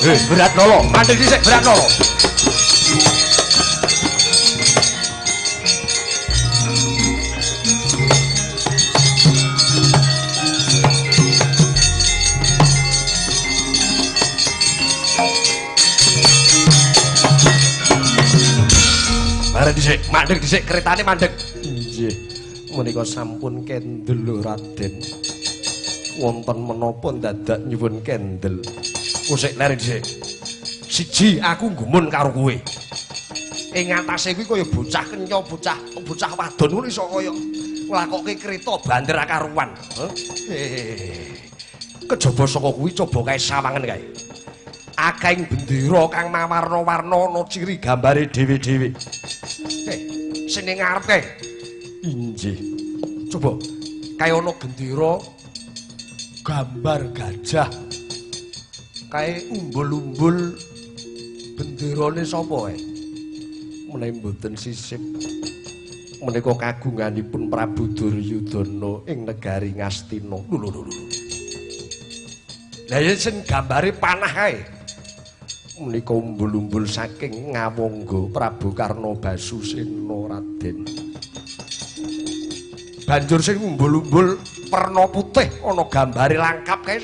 Beratnala, mandeg dhisik Beratnala. Bareng dhisik, mandeg dhisik keretane mandeg. Nggih. Menika sampun kendel Raden. Wonten menapa dadak nyuwun kendel. Kusik lereng dhisik. Siji aku gumun karo kowe. Ing atase kuwi kaya bocah kenya, bocah wadon ngono iso kaya nglakokke kreta banter karuan. Kejaba saka kuwi coba kae sawangen kae. Akehing bendera kang mawarna-warna ana ciri gambare dhewe-dhewe. Sing ning ngarep kae. Inggih. Coba kaya ana gendera gambar gajah. Kae umbul-umbul benderane sapa kae? Menawi mboten sisip menika kagunganipun Prabu Duryudana ing negari Ngastina. Lho. Lah yen sing gambare panah kae. Menika umbul-umbul saking ngawangga Prabu Karnabasusena Raden. Banjur sing umbul-umbul werna putih ana gambare langkap kae